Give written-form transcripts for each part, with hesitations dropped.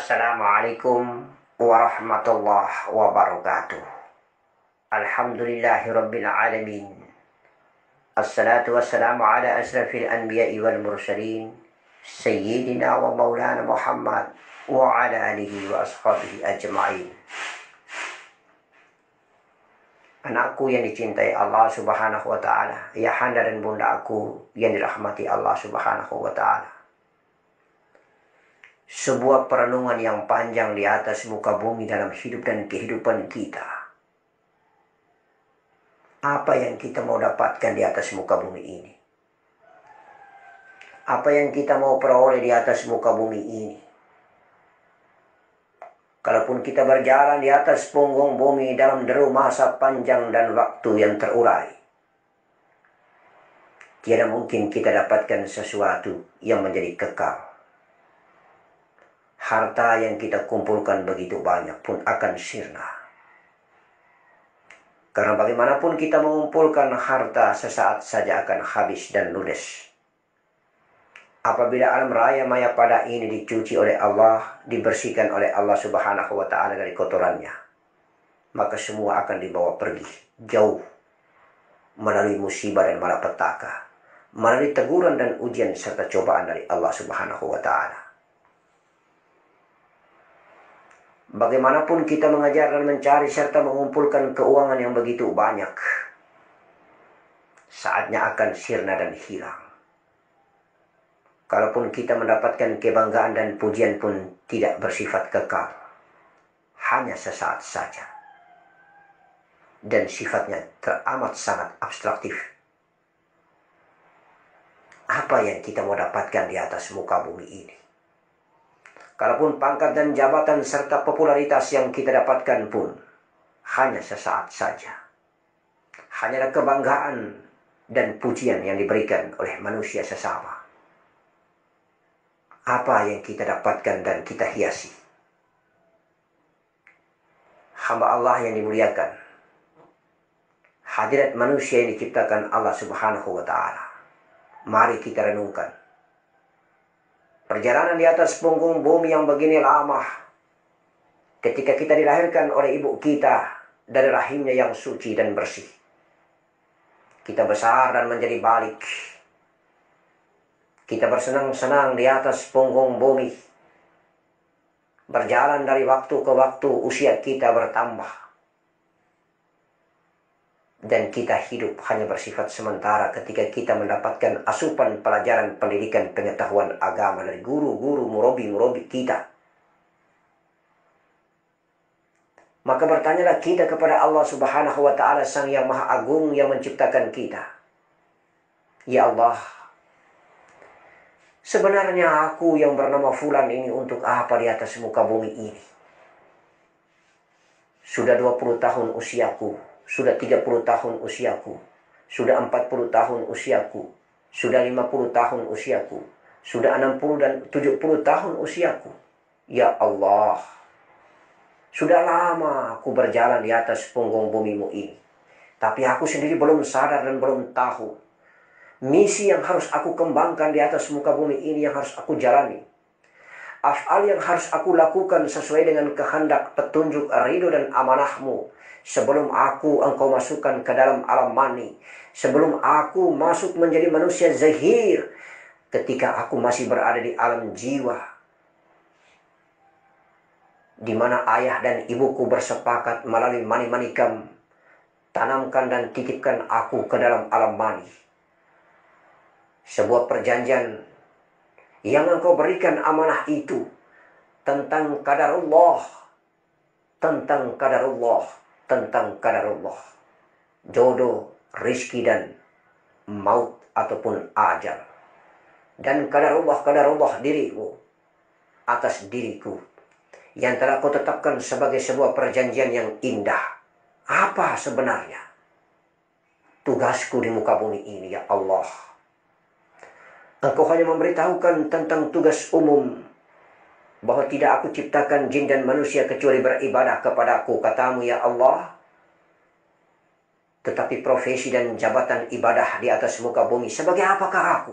Assalamualaikum warahmatullahi wabarakatuh. Alhamdulillahirabbil alamin. Assalatu wassalamu ala asrafil anbiya'i wal mursalin sayyidina wa maulana Muhammad wa ala alihi wa ashabihi ajma'in. Anakku yang dicintai Allah Subhanahu wa taala, ayahanda dan bunda aku yang dirahmati Allah Subhanahu wa taala. Sebuah perenungan yang panjang di atas muka bumi dalam hidup dan kehidupan kita. Apa yang kita mau dapatkan di atas muka bumi ini? Apa yang kita mau peroleh di atas muka bumi ini? Kalaupun kita berjalan di atas punggung bumi dalam deru masa panjang dan waktu yang terurai, tiada mungkin kita dapatkan sesuatu yang menjadi kekal. Harta yang kita kumpulkan begitu banyak pun akan sirna. Karena bagaimanapun kita mengumpulkan harta sesaat saja akan habis dan ludes. Apabila alam raya maya pada ini dicuci oleh Allah, dibersihkan oleh Allah Subhanahu wa taala dari kotorannya, maka semua akan dibawa pergi jauh melalui musibah dan malapetaka, melalui teguran dan ujian serta cobaan dari Allah Subhanahu wa taala. Bagaimanapun kita mengajar dan mencari serta mengumpulkan keuangan yang begitu banyak, saatnya akan sirna dan hilang. Kalaupun kita mendapatkan kebanggaan dan pujian pun tidak bersifat kekal, hanya sesaat saja. Dan sifatnya teramat sangat abstraktif. Apa yang kita mau dapatkan di atas muka bumi ini? Kalaupun pangkat dan jabatan serta popularitas yang kita dapatkan pun hanya sesaat saja. Hanyalah kebanggaan dan pujian yang diberikan oleh manusia sesama. Apa yang kita dapatkan dan kita hiasi? Hamba Allah yang dimuliakan, hadirat manusia yang diciptakan Allah Subhanahu wa taala. Mari kita renungkan. Perjalanan di atas punggung bumi yang begini lama, ketika kita dilahirkan oleh ibu kita dari rahimnya yang suci dan bersih. Kita besar dan menjadi balik. Kita bersenang-senang di atas punggung bumi. Berjalan dari waktu ke waktu, usia kita bertambah. Dan kita hidup hanya bersifat sementara ketika kita mendapatkan asupan pelajaran pendidikan pengetahuan agama dari guru-guru murabi-murabi kita. Maka bertanyalah kita kepada Allah Subhanahu wa taala, Sang Yang Maha Agung yang menciptakan kita. Ya Allah, sebenarnya aku yang bernama Fulan ini untuk apa di atas muka bumi ini? Sudah 20 tahun usiaku. Sudah 30 tahun usiaku, sudah 40 tahun usiaku, sudah 50 tahun usiaku, sudah 60 dan 70 tahun usiaku. Ya Allah, sudah lama aku berjalan di atas punggung bumimu ini. Tapi aku sendiri belum sadar dan belum tahu misi yang harus aku kembangkan di atas muka bumi ini, yang harus aku jalani. Af'al yang harus aku lakukan sesuai dengan kehendak, petunjuk, ridho dan amanahmu. Sebelum engkau masukkan ke dalam alam mani, sebelum aku masuk menjadi manusia zahir, ketika aku masih berada di alam jiwa, di mana ayah dan ibuku bersepakat melalui mani manikam, tanamkan dan titipkan aku ke dalam alam mani. Sebuah perjanjian yang engkau berikan amanah itu tentang qadarullah, tentang qadarullah, tentang qadarullah, jodoh, rizki dan maut ataupun ajal. Dan qadarullah dirimu atas diriku yang telah kau tetapkan sebagai sebuah perjanjian yang indah. Apa sebenarnya tugasku di muka bumi ini, ya Allah? Engkau hanya memberitahukan tentang tugas umum, bahwa tidak aku ciptakan jin dan manusia kecuali beribadah kepadaku, katamu ya Allah. Tetapi profesi dan jabatan ibadah di atas muka bumi, sebagai apakah aku?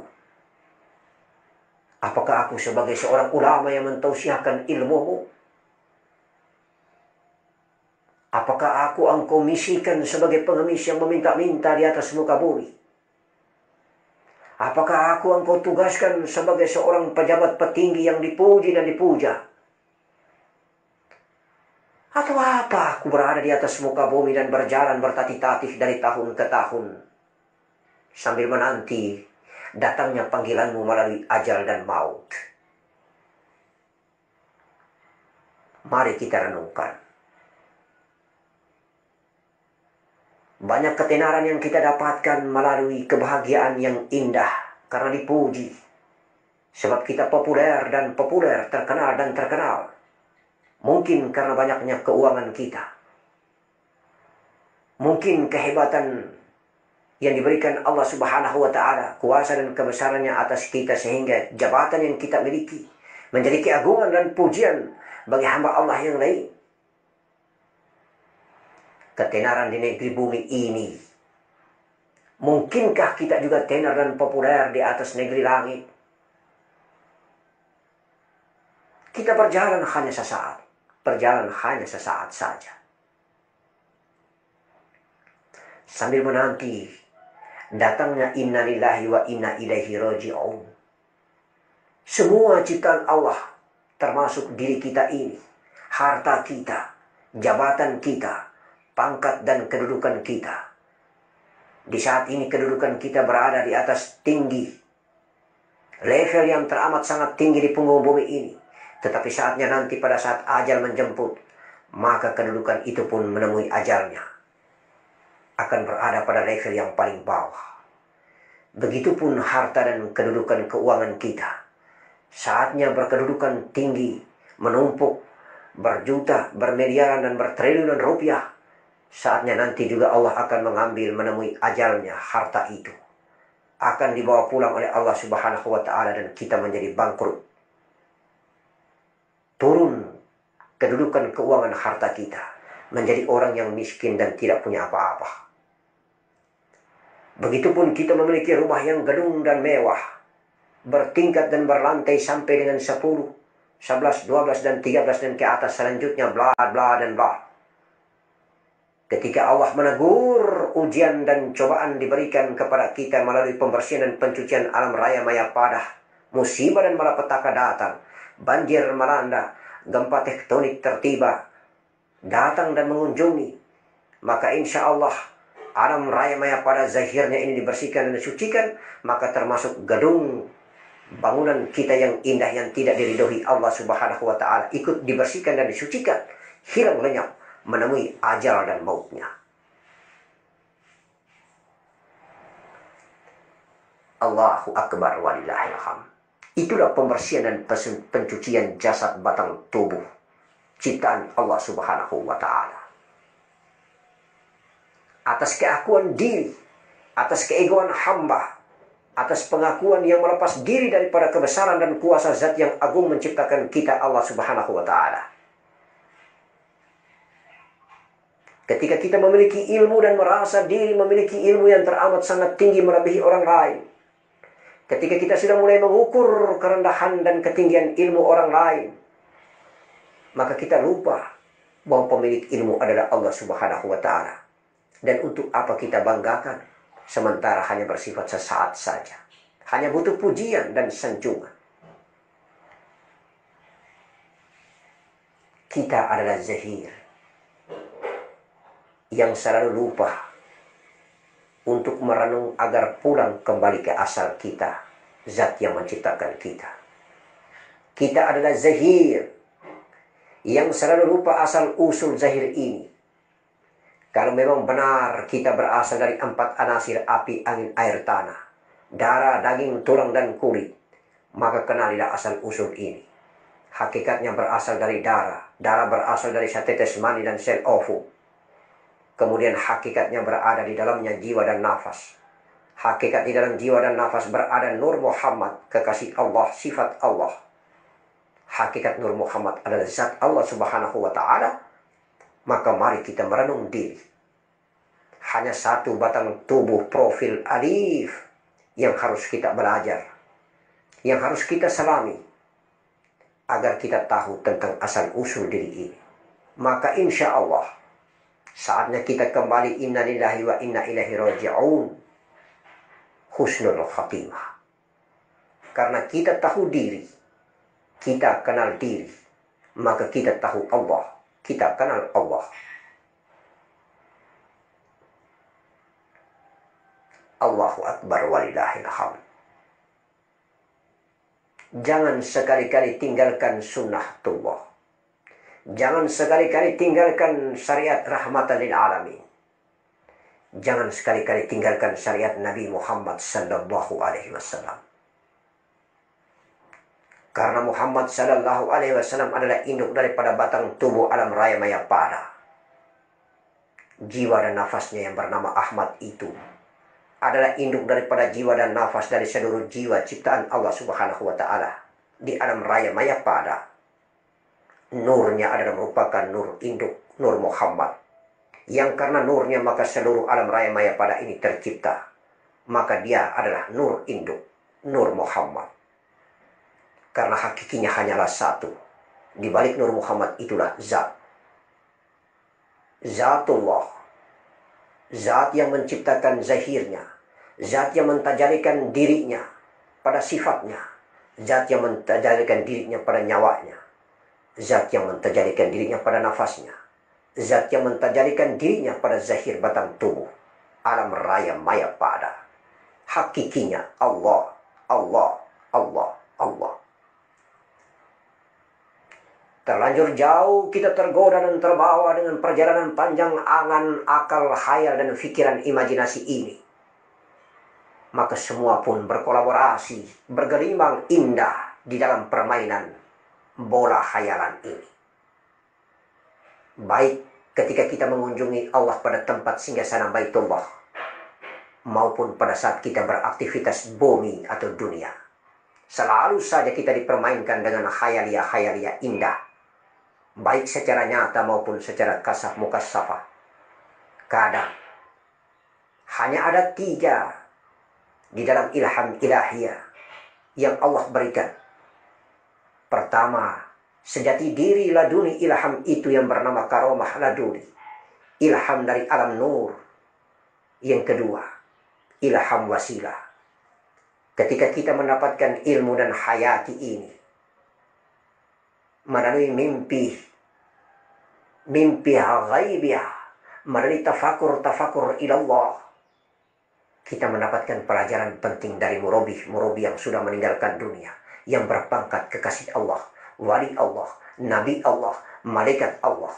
Apakah aku sebagai seorang ulama yang mentausiahkan ilmumu? Apakah aku engkau misikan sebagai pengemis yang meminta-minta di atas muka bumi? Apakah aku engkau tugaskan sebagai seorang pejabat petinggi yang dipuji dan dipuja? Atau apa aku berada di atas muka bumi dan berjalan bertatih-tatih dari tahun ke tahun, sambil menanti datangnya panggilanmu melalui ajal dan maut? Mari kita renungkan. Banyak ketenaran yang kita dapatkan melalui kebahagiaan yang indah karena dipuji. Sebab kita populer dan populer, terkenal dan terkenal. Mungkin karena banyaknya keuangan kita. Mungkin kehebatan yang diberikan Allah Subhanahu wa Ta'ala, kuasa dan kebesarannya atas kita, sehingga jabatan yang kita miliki menjadi keagungan dan pujian bagi hamba Allah yang lain. Ketenaran di negeri bumi ini, mungkinkah kita juga tenar dan populer di atas negeri langit? Kita berjalan hanya sesaat saja, sambil menanti datangnya inna lillahi wa inna ilaihi raji'un. Semua ciptaan Allah, termasuk diri kita ini, harta kita, jabatan kita, pangkat dan kedudukan kita. Di saat ini kedudukan kita berada di atas tinggi, level yang teramat sangat tinggi di punggung bumi ini. Tetapi saatnya nanti pada saat ajal menjemput, maka kedudukan itu pun menemui ajalnya, akan berada pada level yang paling bawah. Begitupun harta dan kedudukan keuangan kita. Saatnya berkedudukan tinggi, menumpuk, berjuta, bermiliaran dan bertriliunan rupiah. Saatnya nanti juga Allah akan mengambil, menemui ajalnya, harta itu akan dibawa pulang oleh Allah Subhanahu wa Ta'ala dan kita menjadi bangkrut. Turun kedudukan keuangan harta kita, menjadi orang yang miskin dan tidak punya apa-apa. Begitupun kita memiliki rumah yang gedung dan mewah, bertingkat dan berlantai sampai dengan 10, 11, 12 dan 13 dan ke atas selanjutnya, bla bla dan bla. Ketika Allah menegur, ujian dan cobaan diberikan kepada kita melalui pembersihan dan pencucian alam raya maya padah, musibah dan malapetaka datang, banjir melanda, gempa tektonik tertiba, datang dan mengunjungi, maka insya Allah alam raya maya padah zahirnya ini dibersihkan dan disucikan, maka termasuk gedung bangunan kita yang indah yang tidak diridhoi Allah Subhanahu wa Ta'ala ikut dibersihkan dan disucikan, hilang lenyap, menemui ajal dan mautnya. Allahu Akbar walillahil hamd. Itulah pembersihan dan pencucian jasad batang tubuh ciptaan Allah Subhanahu wa Ta'ala. Atas keakuan diri, atas keegoan hamba, atas pengakuan yang melepas diri daripada kebesaran dan kuasa zat yang agung menciptakan kita, Allah Subhanahu wa Ta'ala. Ketika kita memiliki ilmu dan merasa diri memiliki ilmu yang teramat sangat tinggi melebihi orang lain, ketika kita sudah mulai mengukur kerendahan dan ketinggian ilmu orang lain, maka kita lupa bahwa pemilik ilmu adalah Allah Subhanahu wa Ta'ala. Dan untuk apa kita banggakan sementara hanya bersifat sesaat saja, hanya butuh pujian dan sanjungan. Kita adalah zahir yang selalu lupa untuk merenung agar pulang kembali ke asal kita, zat yang menciptakan kita. Kita adalah zahir yang selalu lupa asal usul zahir ini. Kalau memang benar kita berasal dari 4 anasir api, angin, air, tanah, darah, daging, tulang, dan kulit, maka kenalilah asal usul ini. Hakikatnya berasal dari darah, darah berasal dari setetes mani dan sel ovum. Kemudian hakikatnya berada di dalamnya jiwa dan nafas. Hakikat di dalam jiwa dan nafas berada Nur Muhammad, kekasih Allah, sifat Allah. Hakikat Nur Muhammad adalah zat Allah Subhanahu wa Ta'ala. Maka mari kita merenung diri. Hanya satu batang tubuh profil alif yang harus kita belajar, yang harus kita selami agar kita tahu tentang asal-usul diri ini. Maka insya Allah saatnya kita kembali inna lillahi wa inna ilaihi raji'un, husnul khatimah. Karena kita tahu diri, kita kenal diri, maka kita tahu Allah, kita kenal Allah. Allahu Akbar walillahil hamd. Jangan sekali-kali tinggalkan sunnatullah. Jangan sekali-kali tinggalkan syariat rahmatan lil alamin. Jangan sekali-kali tinggalkan syariat Nabi Muhammad sallallahu alaihi wasallam. Karena Muhammad sallallahu alaihi wasallam adalah induk daripada batang tubuh alam raya maya pada. Jiwa dan nafasnya yang bernama Ahmad itu adalah induk daripada jiwa dan nafas dari seluruh jiwa ciptaan Allah Subhanahu wa taala di alam raya maya pada. Nurnya adalah merupakan nur induk, nur Muhammad. Yang karena nurnya maka seluruh alam raya maya pada ini tercipta. Maka dia adalah nur induk, nur Muhammad. Karena hakikinya hanyalah satu. Di balik nur Muhammad itulah zat. Zatullah. Zat yang menciptakan zahirnya. Zat yang mentajalikan dirinya pada sifatnya. Zat yang mentajalikan dirinya pada nyawanya. Zat yang mentajalikan dirinya pada nafasnya. Zat yang mentajalikan dirinya pada zahir batang tubuh. Alam raya maya pada. Hakikinya Allah, Allah, Allah, Allah. Terlanjur jauh kita tergoda dan terbawa dengan perjalanan panjang angan, akal, khayal, dan pikiran imajinasi ini. Maka semua pun berkolaborasi, bergelimang indah di dalam permainan bola khayalan ini. Baik ketika kita mengunjungi Allah pada tempat singgasana Baitullah, maupun pada saat kita beraktivitas bumi atau dunia. Selalu saja kita dipermainkan dengan khayalia-khayalia indah. Baik secara nyata maupun secara kasaf mukasyafah. Kadang hanya ada 3 di dalam ilham ilahiyah yang Allah berikan. Pertama, sejati diri laduni ilham itu yang bernama karomah laduni. Ilham dari alam nur. Yang kedua, ilham wasilah. Ketika kita mendapatkan ilmu dan hayati ini melalui mimpi ghaibiyah, melalui tafakur ilallah, kita mendapatkan pelajaran penting dari murabi yang sudah meninggalkan dunia, yang berpangkat kekasih Allah, wali Allah, nabi Allah, malaikat Allah.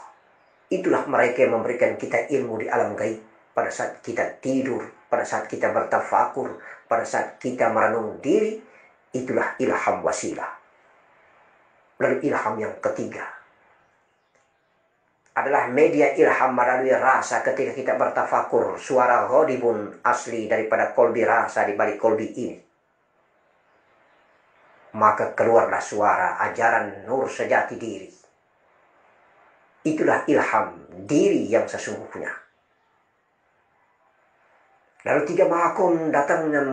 Itulah mereka yang memberikan kita ilmu di alam gaib pada saat kita tidur, pada saat kita bertafakur, pada saat kita merenung diri. Itulah ilham wasilah. Lalu ilham yang ketiga adalah media ilham melalui rasa ketika kita bertafakur. Suara ghodibun asli daripada kolbi rasa di balik kolbi ini. Maka keluarlah suara ajaran nur sejati diri. Itulah ilham diri yang sesungguhnya. Lalu 3 mahakun datangnya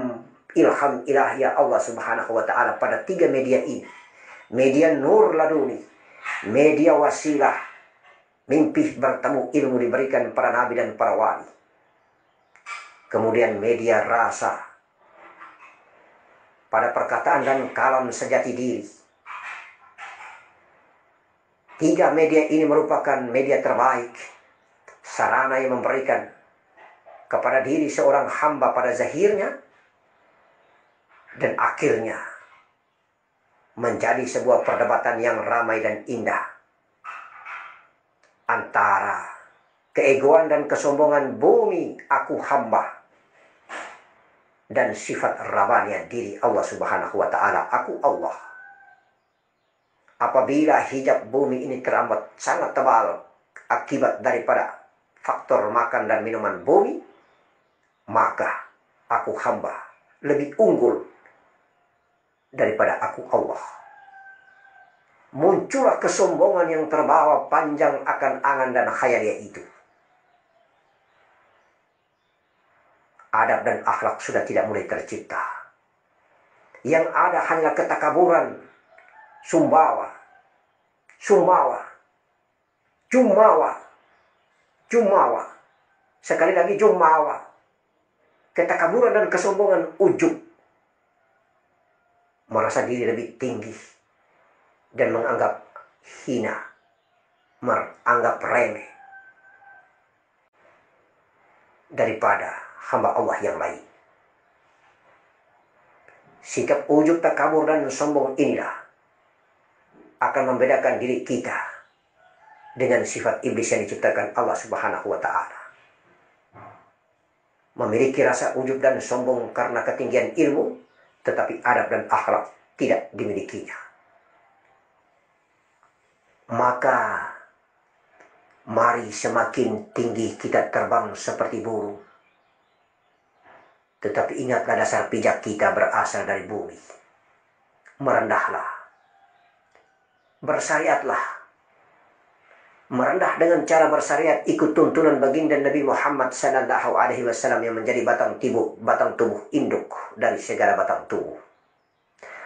ilham ilahiyah Allah Subhanahu wa ta'ala pada 3 media ini. Media nur laduni, media wasilah, mimpi bertemu ilmu diberikan para nabi dan para wali. Kemudian media rasa, pada perkataan dan kalam sejati diri. 3 media ini merupakan media terbaik, sarana yang memberikan kepada diri seorang hamba pada zahirnya, dan akhirnya menjadi sebuah perdebatan yang ramai dan indah antara keegoan dan kesombongan bumi aku hamba dan sifat rabbaniah diri Allah Subhanahu wa ta'ala aku Allah. Apabila hijab bumi ini teramat sangat tebal akibat daripada faktor makan dan minuman bumi, maka aku hamba lebih unggul daripada aku Allah. Muncullah kesombongan yang terbawa panjang akan angan dan khayalia itu. Adab dan akhlak sudah tidak mulai tercipta. Yang ada hanya ketakaburan, sumbawa, sumawa, jumawa, jumawa. Sekali lagi jumawa. Ketakaburan dan kesombongan, ujub. Merasa diri lebih tinggi dan menganggap hina, menganggap remeh daripada hamba Allah yang lain. Sikap ujub, takabur, dan sombong inilah akan membedakan diri kita dengan sifat iblis yang diciptakan Allah Subhanahu wa Ta'ala. Memiliki rasa ujub dan sombong karena ketinggian ilmu, tetapi adab dan akhlak tidak dimilikinya. Maka mari semakin tinggi kita terbang seperti burung, tetapi ingatlah dasar pijak kita berasal dari bumi. Merendahlah, bersyariatlah. Merendah dengan cara bersyariat ikut tuntunan baginda Nabi Muhammad sallallahu alaihi wasallam yang menjadi batang tubuh induk dari segala batang tubuh.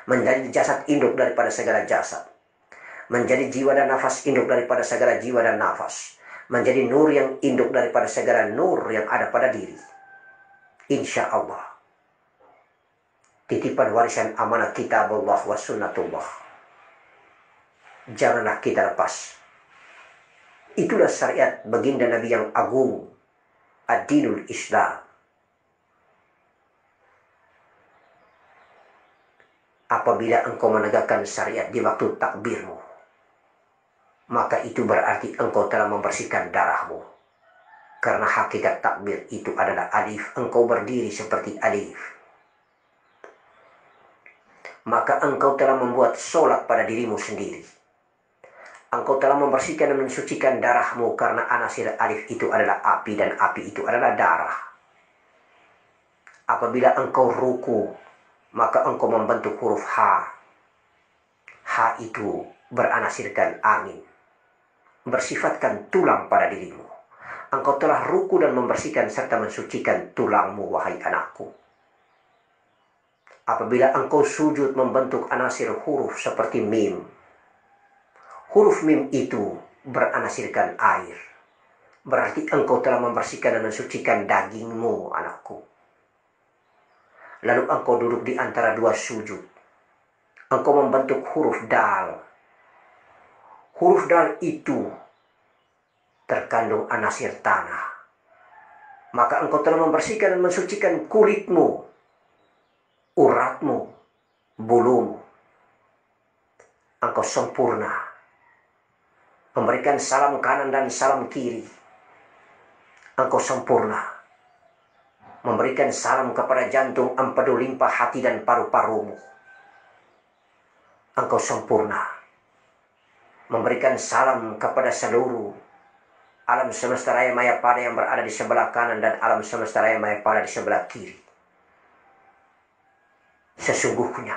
Menjadi jasad induk daripada segala jasad. Menjadi jiwa dan nafas induk daripada segala jiwa dan nafas. Menjadi nur yang induk daripada segala nur yang ada pada diri. Insya Allah. Titipan warisan amanah kitabullah wa sunnatullah. Janganlah kita lepas. Itulah syariat baginda Nabi yang agung, ad-dinul Islam. Apabila engkau menegakkan syariat di waktu takbirmu, maka itu berarti engkau telah membersihkan darahmu. Karena hakikat takbir itu adalah alif, engkau berdiri seperti alif. Maka engkau telah membuat sholat pada dirimu sendiri. Engkau telah membersihkan dan mensucikan darahmu karena anasir alif itu adalah api dan api itu adalah darah. Apabila engkau ruku, maka engkau membentuk huruf H. H itu beranasirkan angin, bersifatkan tulang pada dirimu. Engkau telah ruku dan membersihkan serta mensucikan tulangmu, wahai anakku. Apabila engkau sujud membentuk anasir huruf seperti mim, huruf mim itu beranasirkan air. Berarti engkau telah membersihkan dan mensucikan dagingmu, anakku. Lalu engkau duduk di antara dua sujud. Engkau membentuk huruf dal. Huruf dal itu terkandung anasir tanah. Maka engkau telah membersihkan dan mensucikan kulitmu, uratmu, bulumu. Engkau sempurna. Memberikan salam kanan dan salam kiri. Engkau sempurna. Memberikan salam kepada jantung, empedu, limpa, hati, dan paru-parumu. Engkau sempurna. Memberikan salam kepada seluruh alam semesta raya maya pada yang berada di sebelah kanan dan alam semesta raya maya pada di sebelah kiri. Sesungguhnya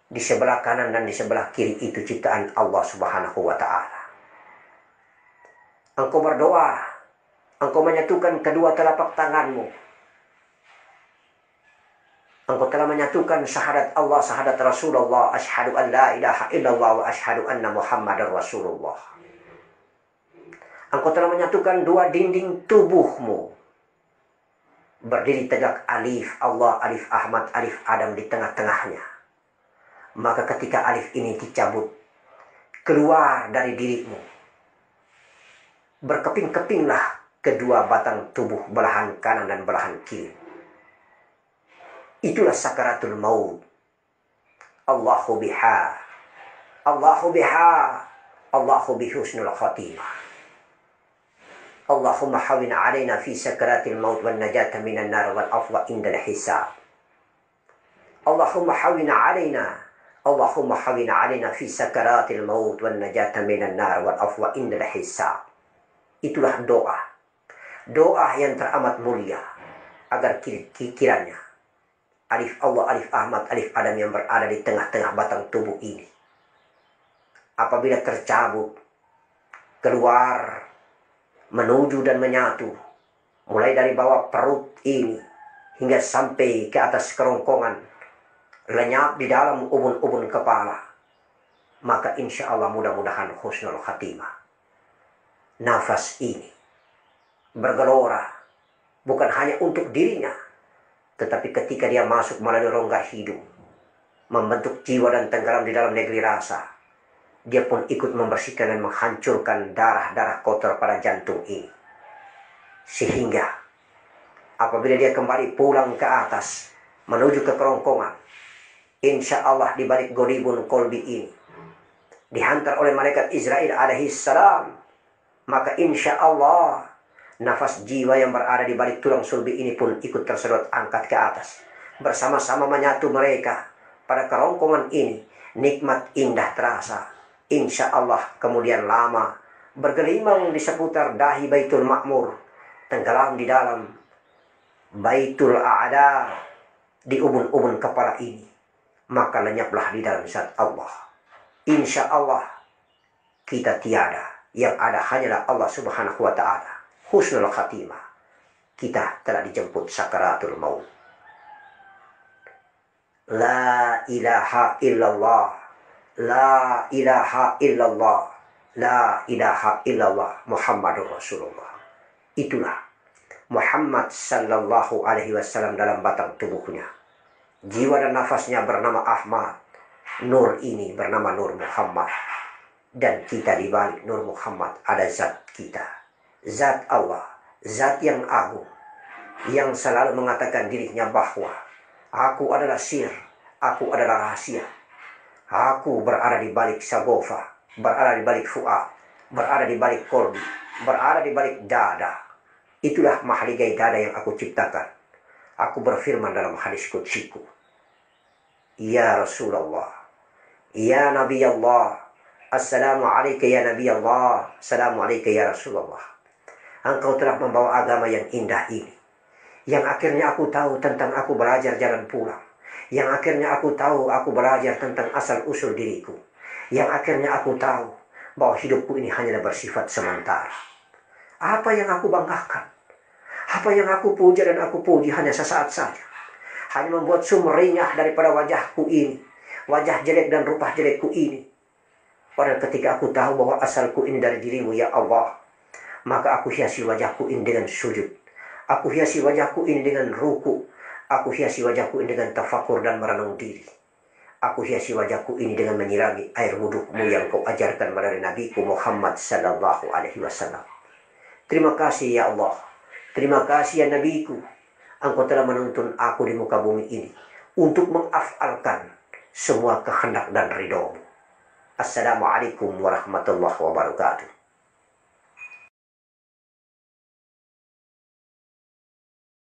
di sebelah kanan dan di sebelah kiri itu ciptaan Allah Subhanahu wa Ta'ala. Engkau berdoa, engkau menyatukan kedua telapak tanganmu. Engkau telah menyatukan syahadat Allah, syahadat Rasulullah, asyhadu an la ilaha illallah wa asyhadu anna Muhammadar Rasulullah. Engkau telah menyatukan dua dinding tubuhmu. Berdiri tegak alif Allah, alif Ahmad, alif Adam di tengah-tengahnya. Maka ketika alif ini dicabut, keluar dari dirimu, berkeping-kepinglah kedua batang tubuh belahan kanan dan belahan kiri. Itulah sakaratul maut. Allahu biha, Allahu biha, Allahu bihusnul khatimah. Allahumma hawin alaina fi sakaratil maut wal najata minan nar wal afwa indal hisab. Allahumma hawin alaina, Allahumma hawin alaina fi sakaratil maut wan najata minan nar wal afwa indal hisab. Itulah doa. Doa yang teramat mulia agar kiranya alif Allah, alif Ahmad, alif Adam yang berada di tengah-tengah batang tubuh ini, apabila tercabut, keluar, menuju dan menyatu, mulai dari bawah perut ini hingga sampai ke atas kerongkongan, lenyap di dalam ubun-ubun kepala, maka insya Allah mudah-mudahan husnul khatimah. Nafas ini bergelora bukan hanya untuk dirinya, tetapi ketika dia masuk melalui rongga hidung, membentuk jiwa dan tenggelam di dalam negeri rasa, dia pun ikut membersihkan dan menghancurkan darah-darah kotor pada jantung ini. Sehingga apabila dia kembali pulang ke atas menuju ke kerongkongan, insya Allah di balik godibun kolbi ini dihantar oleh malaikat Israel alaihi salam, maka insya Allah nafas jiwa yang berada di balik tulang sulbi ini pun ikut tersedot angkat ke atas. Bersama-sama menyatu mereka pada kerongkongan ini, nikmat indah terasa. Insya Allah kemudian lama bergelimang di seputar dahi Baitul Ma'mur, tenggelam di dalam Baitul A'la, di ubun-ubun kepala ini, maka lenyaplah di dalam zat Allah. Insya Allah kita tiada, yang ada hanyalah Allah subhanahu wa ta'ala. Husnul khatimah, kita telah dijemput sakaratul maut. La ilaha illallah, la ilaha illallah, la ilaha illallah Muhammadur Rasulullah. Itulah Muhammad sallallahu alaihi wasallam dalam batang tubuhnya. Jiwa dan nafasnya bernama Ahmad. Nur ini bernama Nur Muhammad. Dan kita di balik Nur Muhammad ada zat kita. Zat Allah, zat yang agung, yang selalu mengatakan dirinya bahwa aku adalah sir, aku adalah rahasia. Aku berada di balik sagofa, berada di balik fuad, berada di balik kolbi, berada di balik dada. Itulah mahligai dada yang aku ciptakan. Aku berfirman dalam hadis qudsiku, ya Rasulullah, ya Nabi Allah, assalamu alayka ya Nabi Allah, assalamu alayka ya Rasulullah. Engkau telah membawa agama yang indah ini, yang akhirnya aku tahu tentang aku belajar jalan pulang, yang akhirnya aku tahu aku belajar tentang asal-usul diriku, yang akhirnya aku tahu bahwa hidupku ini hanyalah bersifat sementara. Apa yang aku banggakan, apa yang aku puja dan aku puji hanya sesaat saja, hanya membuat sumringah daripada wajahku ini, wajah jelek dan rupa jelekku ini. Padahal ketika aku tahu bahwa asalku ini dari dirimu ya Allah, maka aku hiasi wajahku ini dengan sujud. Aku hiasi wajahku ini dengan ruku. Aku hiasi wajahku ini dengan tafakur dan merenung diri. Aku hiasi wajahku ini dengan menyirami air wudhumu yang kau ajarkan melalui Nabiku Muhammad sallallahu alaihi wasallam. Terima kasih ya Allah. Terima kasih ya Nabiku. Engkau telah menuntun aku di muka bumi ini untuk mengafalkan semua kehendak dan ridhomu. Assalamualaikum warahmatullahi wabarakatuh.